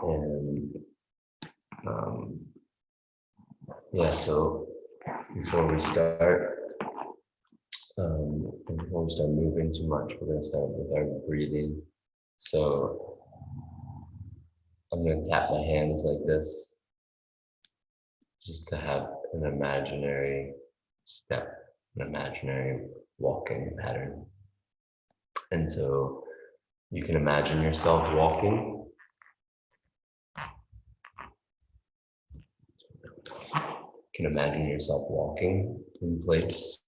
And yeah, so before we start moving too much, we're going to start with our breathing. So I'm going to tap my hands like this, just to have an imaginary step, an imaginary walking pattern. And so you can imagine yourself walking. You can imagine yourself walking in place.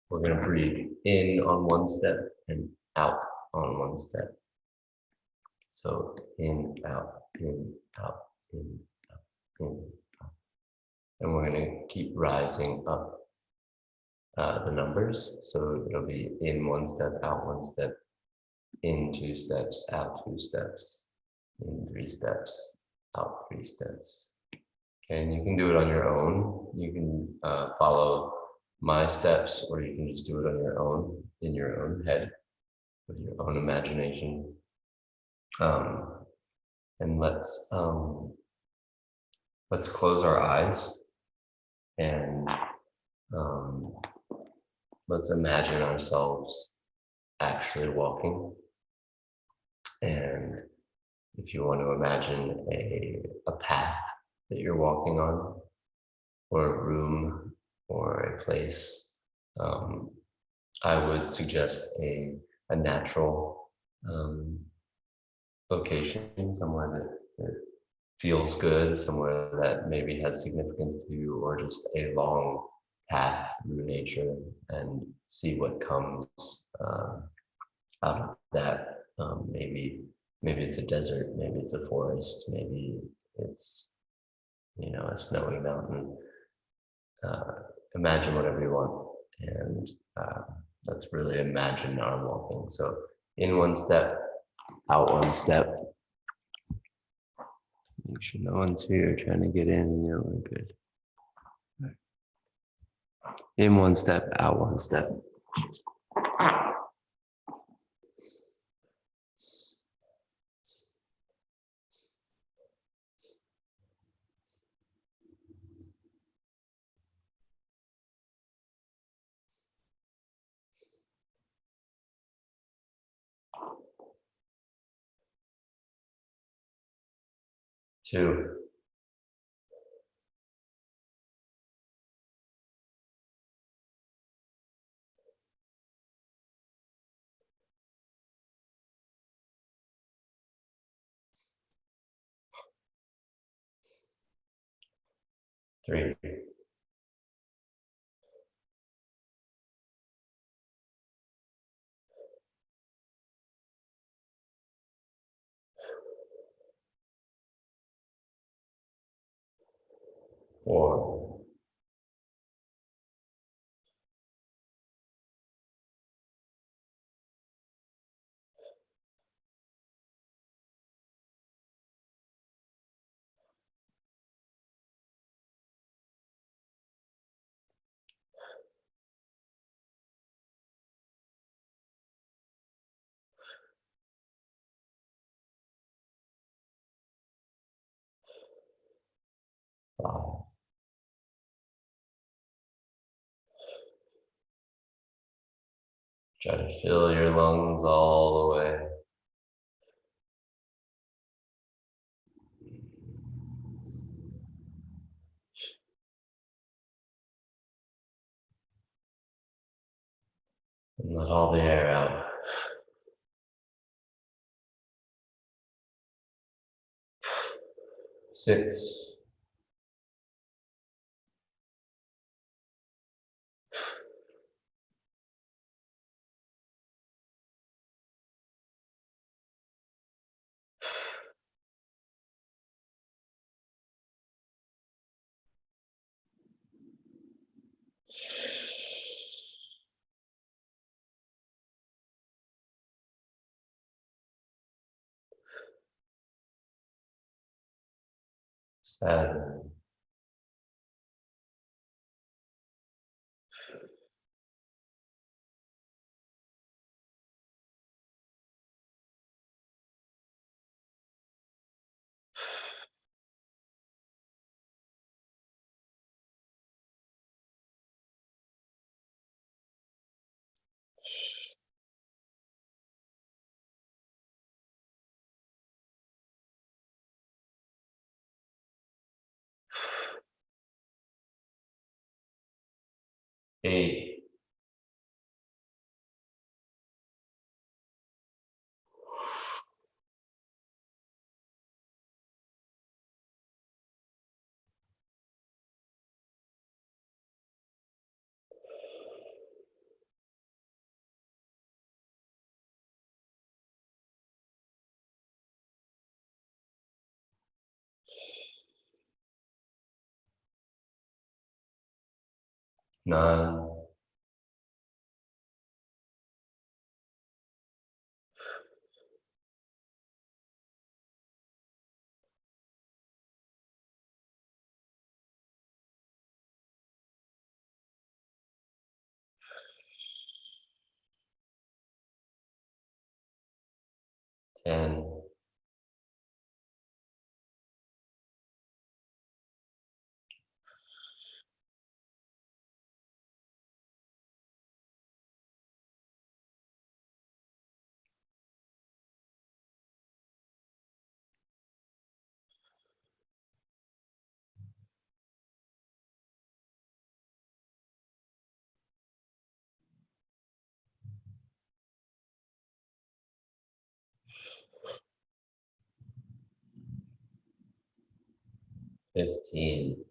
We're going to breathe in on one step and out on one step. So in, out, in, out, in, out, in, out. And we're going to keep rising up the numbers. So it'll be in one step, out one step, in 2 steps, out 2 steps, in 3 steps, out 3 steps. Okay, and you can do it on your own. You can follow my steps, or you can just do it on your own, in your own head, with your own imagination. And let's close our eyes and let's imagine ourselves actually walking. And if you want to imagine a path that you're walking on, or a room, or a place, I would suggest a natural location, somewhere that feels good, somewhere that maybe has significance to you, or just a long path through nature, and see what comes out of that. Maybe it's a desert, maybe it's a forest, maybe it's, you know, a snowy mountain. Imagine whatever you want, and let's really imagine our walking. So in one step, out one step. Make sure no one's here trying to get in. Yeah, we're good. In one step, out one step. Two. Three. Four. Five. Try to fill your lungs all the way. And let all the air out. Six. Seven. 8, 9, 10, 15,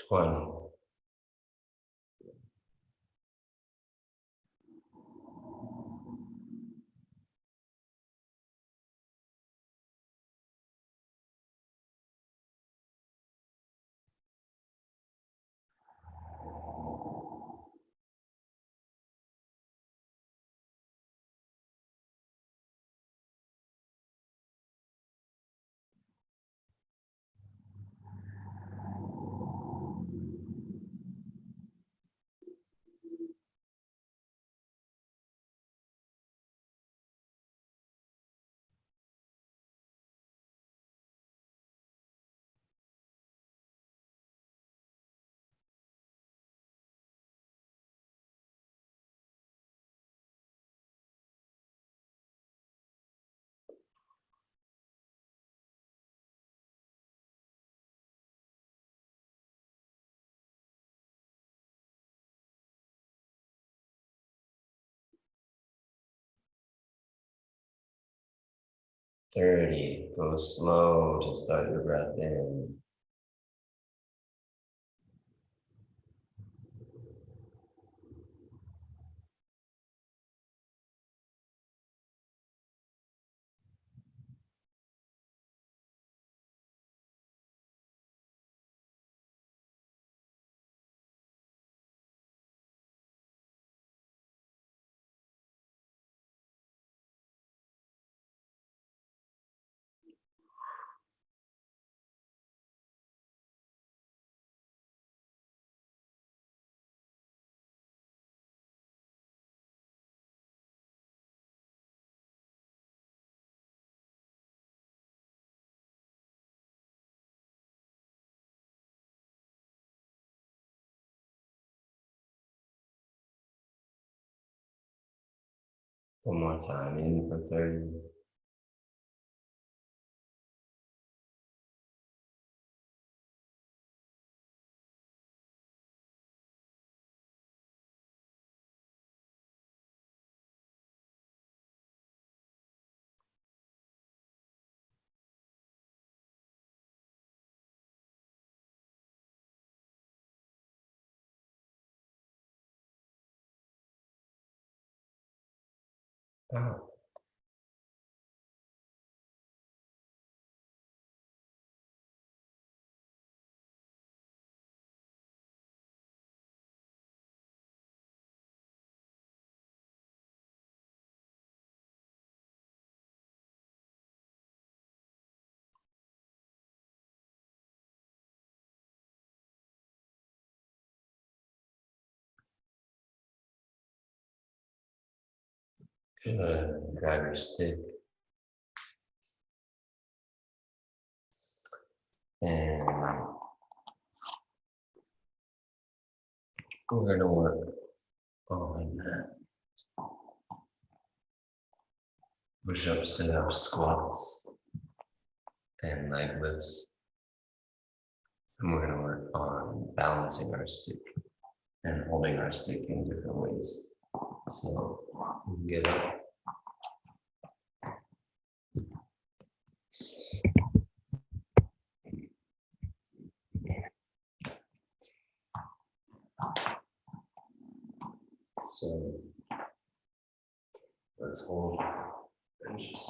20. 30. Go slow to start your breath in. One more time, in for 30. Oh. Good. Grab your stick. And we're going to work on push-ups, sit-ups, squats, and leg lifts. And we're going to work on balancing our stick and holding our stick in different ways. So we can get up. So let's hold and just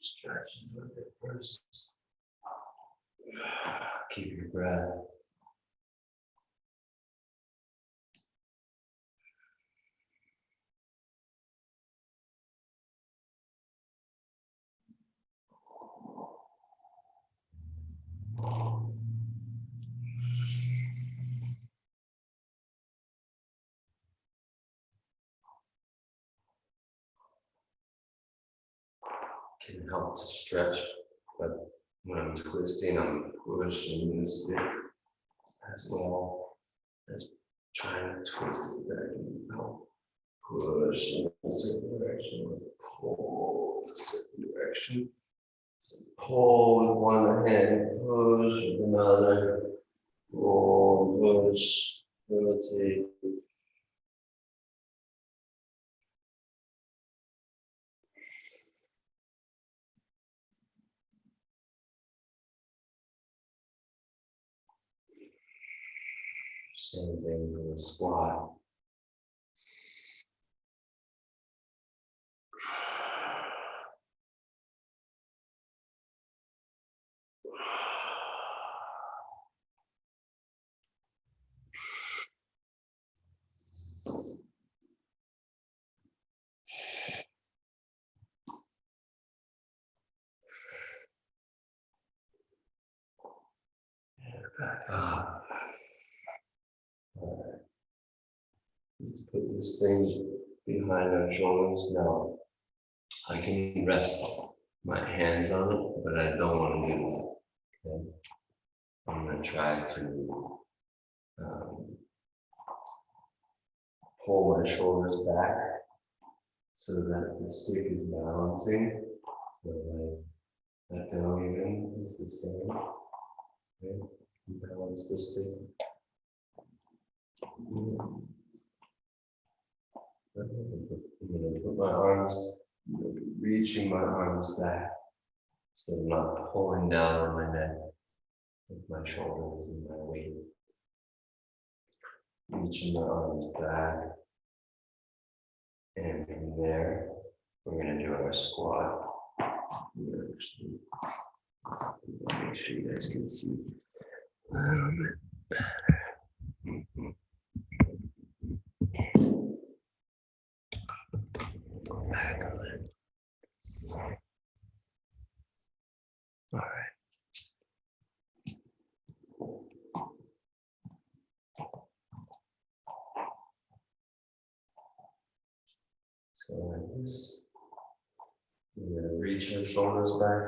stretch a little bit first. Keep your breath. Can help to stretch, but when I'm twisting, I'm pushing the stick as well as trying to twist it back and help push in a certain direction, pull in a certain direction. So pull with one hand, push with another, pull, push, rotate. Same thing for the squat. Back up. All right. Let's put this thing behind our shoulders now. I can rest my hands on it, but I don't want to do that. Okay? I'm going to try to pull my shoulders back so that the stick is balancing. So that down even is the same. Okay? Balance the stick. I'm going to put my arms, reaching my arms back so I'm not pulling down on my neck with my shoulders and my weight. Reaching my arms back. And from there, we're going to do our squat. Actually, make sure you guys can see a little bit better. Back a little. All right. So like this, we're going to reach our shoulders back.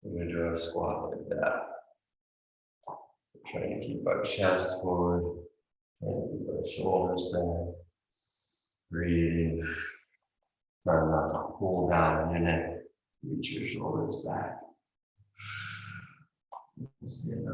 We're going to do our squat like that. Trying to keep our chest forward, trying to keep our shoulders back. Breathe. Try not to pull down your neck. Reach your shoulders back. Stand up.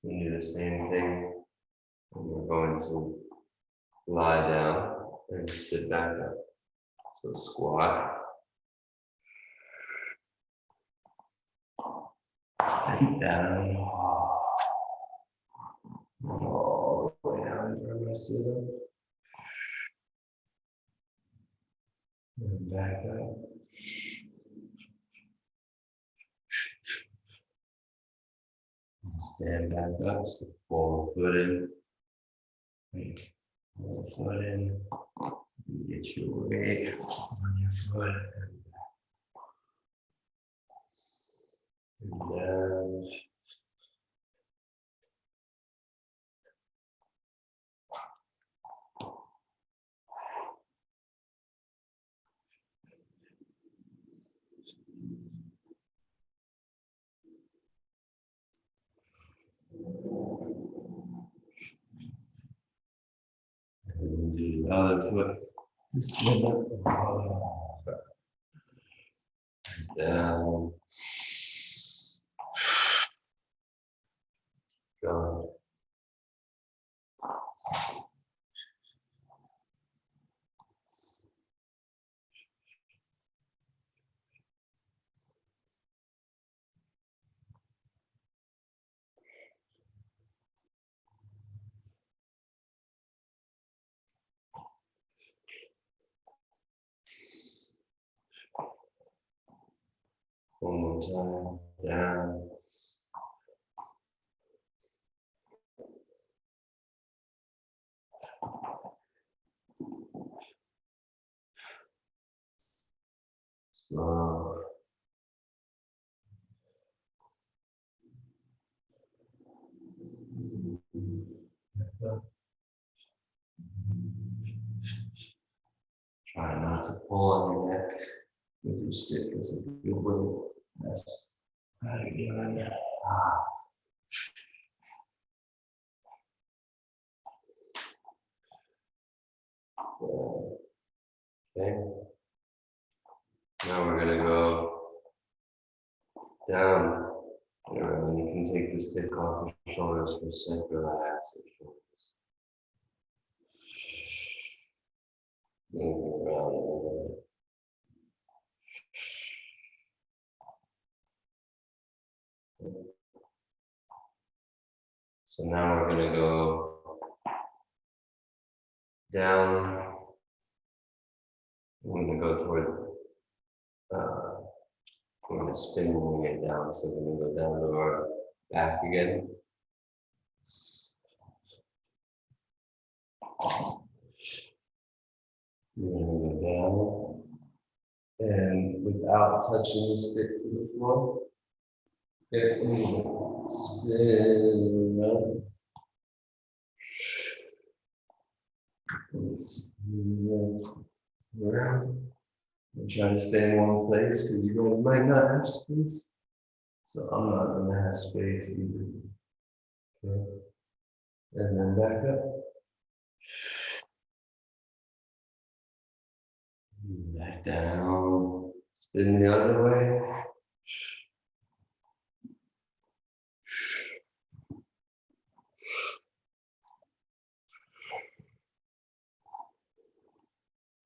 We do the same thing. And we're going to lie down and sit back up. So squat. And down. All the way down to our sit up. And back up. And stand back up. So forward foot in. Forward foot in. Get your weight on your foot. And down. And do the other foot. Just stand up. Down. Go. One more time. Down. Slow. Try not to pull on your neck with your stick as a good way. That's how you do it. Okay. Now we're gonna go down. And you can take the stick off your shoulders for a second. Relax your shoulders. Move around a little bit. So now we're going to go down. We're going to go toward, we're going to spin when we get down. So we're going to go down to our back again. We're going to go down. And without touching the stick to the floor, spin around. Around and try to stay in one place because you guys might not have space. So I'm not going to have space either. Okay. And then back up. Back down. Spin the other way.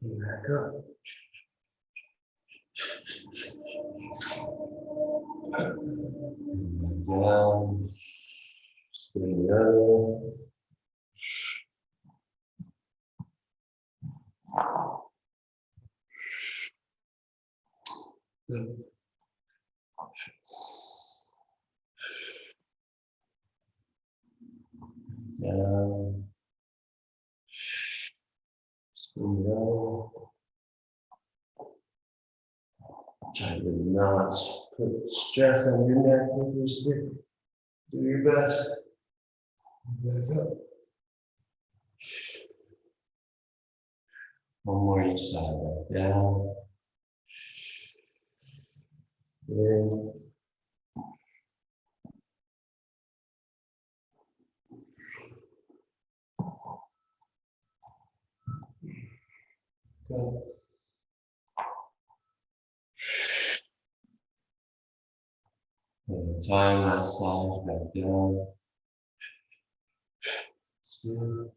And back up. And down. Spin the other way. Good. Down. Spin the other way. Try to not put stress on your neck with your stick. Do your best. Back up. One more each side. Back down. In. Go. One more time, last side, back down. Spin.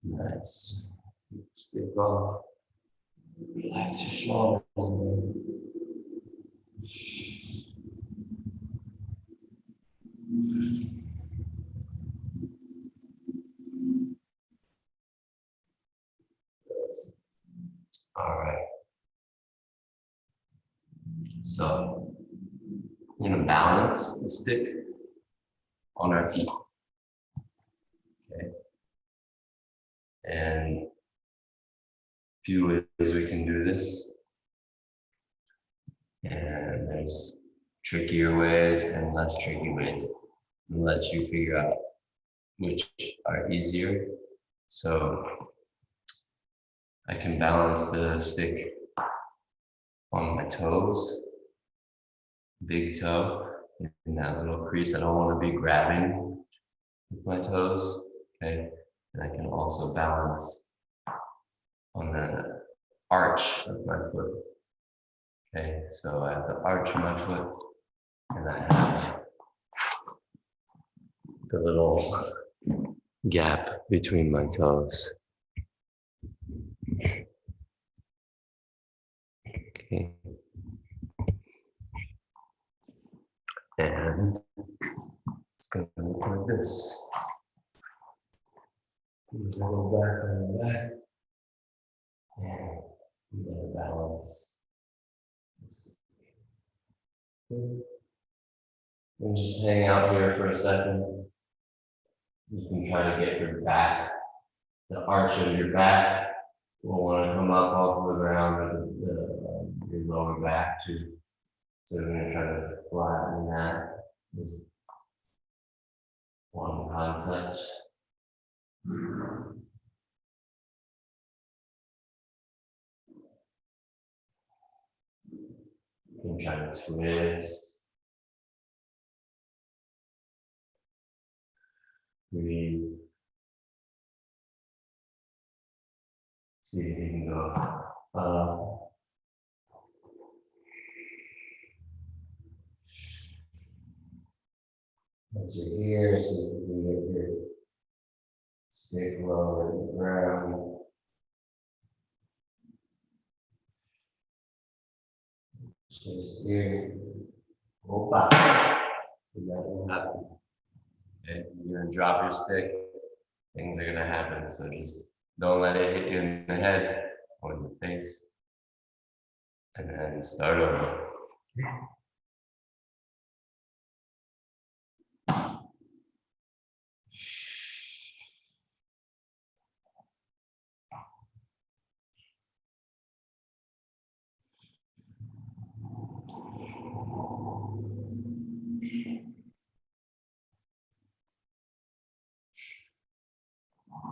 Nice. Stick off. Relax your shoulders. All right. So we're gonna balance the stick on our feet. Okay. And a few ways we can do this. And there's trickier ways and less tricky ways. I'll let you figure out which are easier. So I can balance the stick on my toes, big toe, in that little crease. I don't want to be grabbing with my toes, okay? And I can also balance on the arch of my foot. Okay, so I have the arch of my foot, and I have the little gap between my toes. Okay. And it's going to look like this. Go back on the back. And you gotta balance. And just hang out here for a second. You can try to get your back, the arch of your back will want to come up off the ground with your lower back too. So we're going to try to flatten that. This is one concept. You can try to twist. Breathe. See if you can go up. Once you're here, so you can get your stick lower to the ground. Just here. Opa. And that will happen. Okay, you're gonna drop your stick, things are gonna happen. So just don't let it hit you in the head or in the face. And then start over.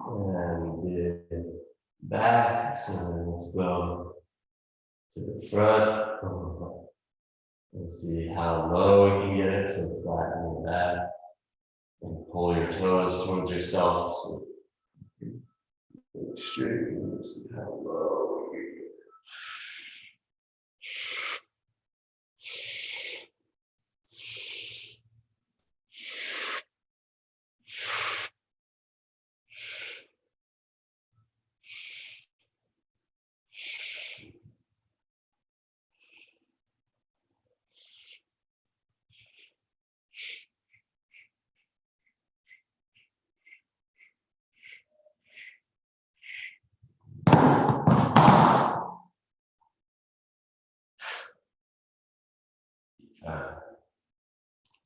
And the back, so let's go to the front. Let's see how low we can get it, so flatten your back. And pull your toes towards yourself. So straight and see how low we can get.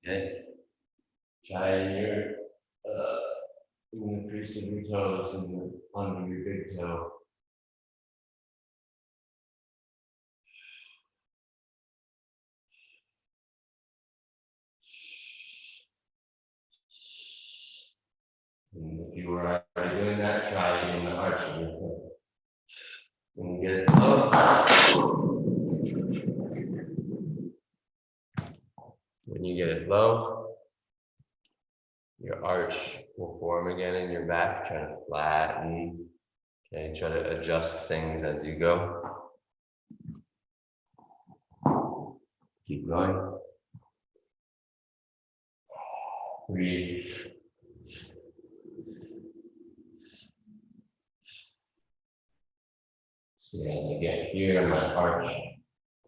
Okay. Try your in the crease of your toes and under your big toe. And if you were already doing that, try it in the arch of your foot. When you get it low, your arch will form again in your back. Try to flatten. Okay, try to adjust things as you go. Keep going. Breathe. See, as I get here, my arch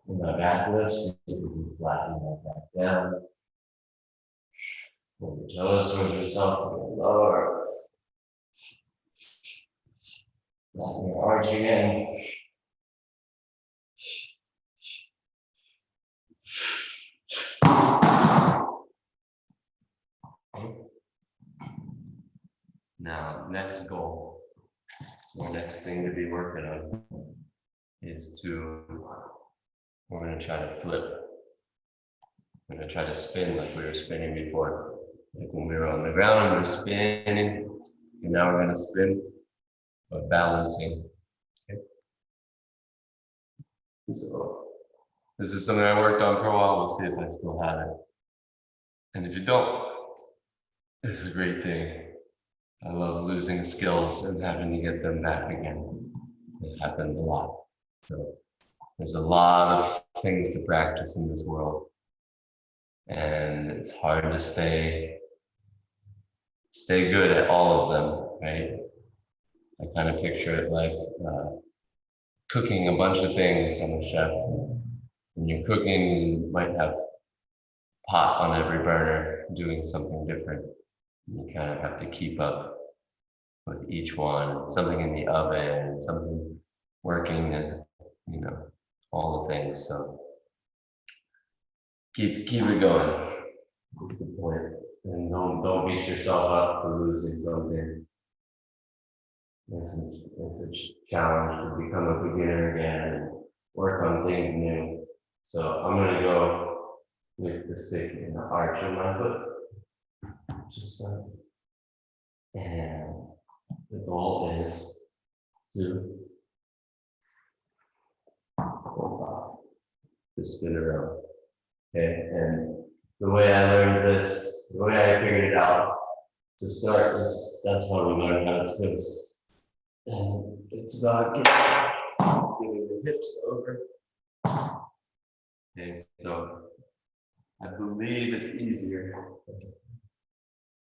and my back lifts. See if we can flatten my back down. Pull your toes towards yourself to get lower. Flatten your arch again. Now, next goal, the next thing to be working on is we're going to try to flip. We're going to try to spin like we were spinning before. Like when we were on the ground, we were spinning, and now we're going to spin, but balancing. Okay. So, this is something I worked on for a while. We'll see if I still have it. And if you don't, it's a great thing. I love losing skills and having to get them back again. It happens a lot. So there's a lot of things to practice in this world. And it's hard to stay good at all of them, right? I kind of picture it like cooking a bunch of things. I'm a chef. When you're cooking, you might have a pot on every burner doing something different. You kind of have to keep up with each one, something in the oven, something working as, all the things. So keep it going. That's the point. And don't beat yourself up for losing something. It's a challenge to become a beginner again and work on things new. So I'm gonna go with the stick in the arch of my foot. Just like, and the goal is to spin around. Okay, and the way I learned this, the way I figured it out to start is that's how we learn how to twist. And it's about giving the hips over. Okay, so I believe it's easier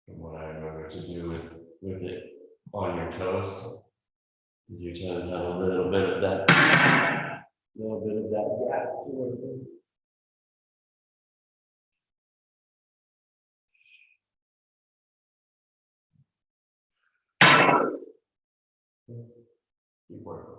from what I remember to do with it on your toes. Your toes have a little bit of that gap to work with. Keep working.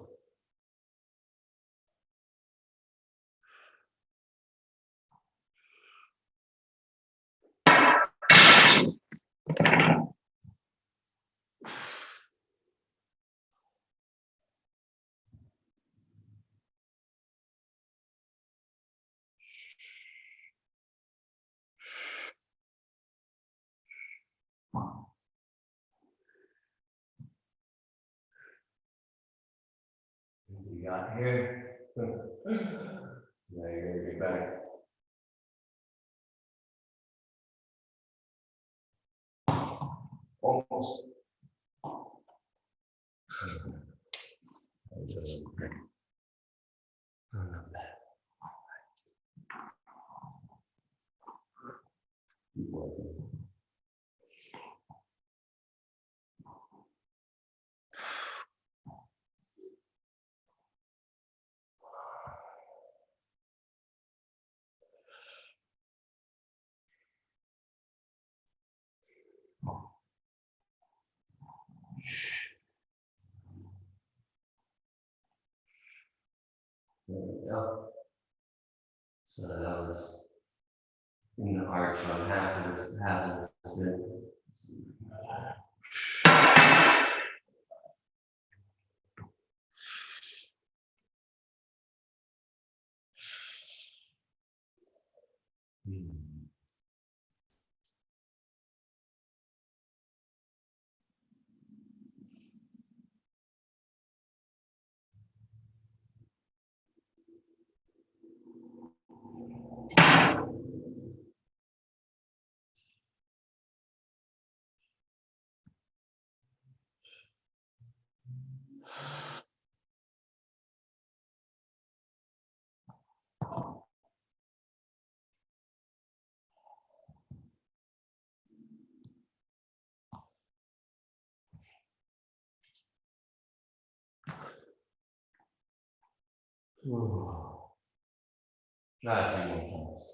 You got here. Now you're gonna get back. Almost. Not bad. Keep working. There we go. So that was in the arch on half of this spin. Try a few more times.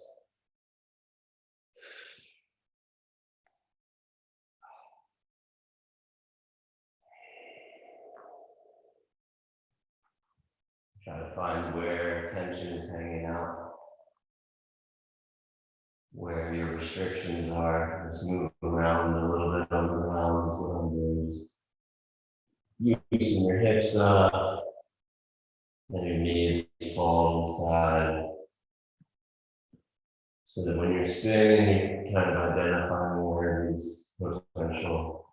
Try to find where tension is hanging out, where your restrictions are. Just move around a little bit on the ground is what I'm doing. Just using your hips up, and your knees fall inside. So that when you're spinning, you kind of identifying where these potential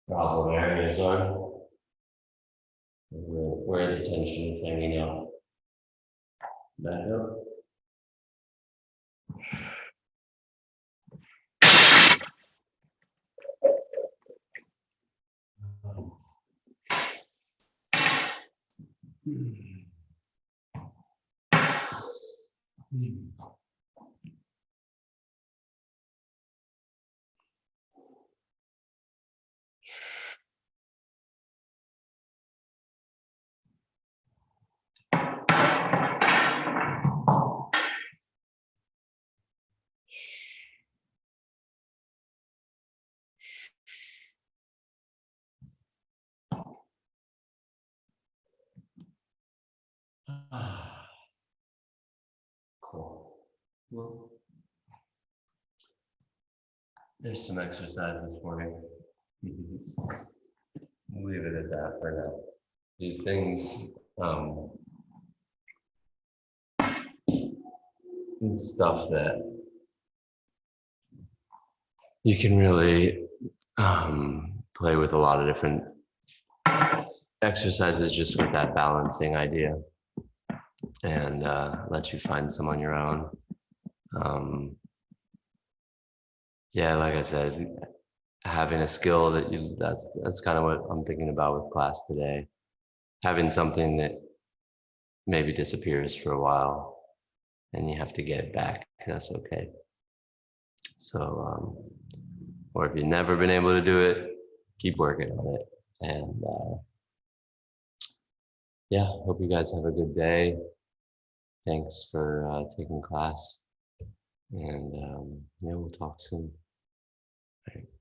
problem areas are, where the tension is hanging out. Back up. Cool. Well, there's some exercises for you. We'll leave it at that for now. These things, it's stuff that you can really play with a lot of different exercises just with that balancing idea, and let you find some on your own. Yeah, like I said, having a skill that that's kind of what I'm thinking about with class today. Having something that maybe disappears for a while and you have to get it back, that's okay. So, or if you've never been able to do it, keep working on it. And yeah, hope you guys have a good day. Thanks for taking class. And yeah, we'll talk soon. All right.